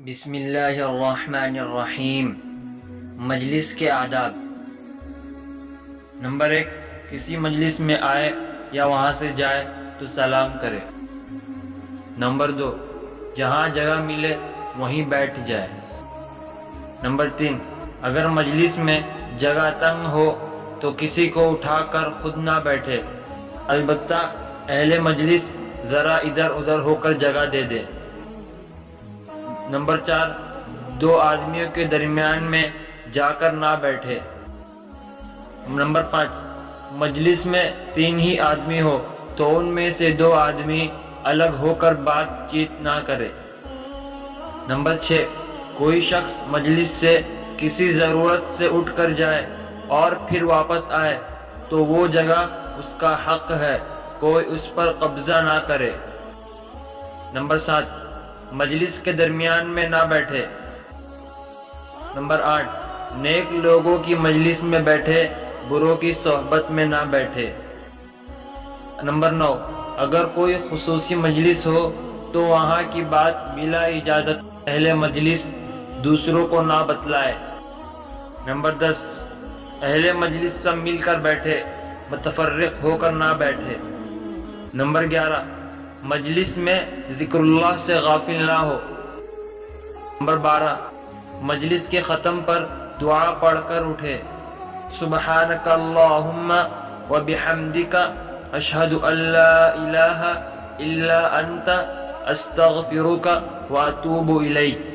بسم اللہ الرحمن الرحیم۔ مجلس کے آداب۔ نمبر 1، کسی مجلس میں آئے یا وہاں سے جائے تو سلام کرے۔ نمبر 2، جہاں جگہ ملے وہیں بیٹھ جائے۔ نمبر 3، اگر مجلس میں جگہ تنگ ہو تو کسی کو اٹھا کر خود نہ بیٹھے، البتہ اہل مجلس ذرا ادھر ادھر ہو کر جگہ دے دے۔ نمبر 4، 2 آدمیوں کے درمیان میں جا کر نہ بیٹھے۔ نمبر 5، مجلس میں 3 ہی آدمی ہو تو ان میں سے 2 آدمی الگ ہو کر بات چیت نہ کرے۔ نمبر 6، کوئی شخص مجلس سے کسی ضرورت سے اٹھ کر جائے اور پھر واپس آئے تو وہ جگہ اس کا حق ہے، کوئی اس پر قبضہ نہ کرے۔ نمبر 7، مجلس کے درمیان میں نہ بیٹھے۔ نمبر 8، نیک لوگوں کی مجلس میں بیٹھے، بروں کی صحبت میں نہ بیٹھے۔ نمبر 9، اگر کوئی خصوصی مجلس ہو تو وہاں کی بات بلا اجازت اہل مجلس دوسروں کو نہ بتلائے۔ نمبر 10، اہل مجلس سب مل کر بیٹھے، متفرق ہو کر نہ بیٹھے۔ نمبر 11، مجلس میں ذکر اللہ سے غافل نہ ہو۔ نمبر 12، مجلس کے ختم پر دعا پڑھ کر اٹھے۔ سبحانک اللہم وبحمدک اشہد ان لا الہ الا انت استغفرک واتوب الیک۔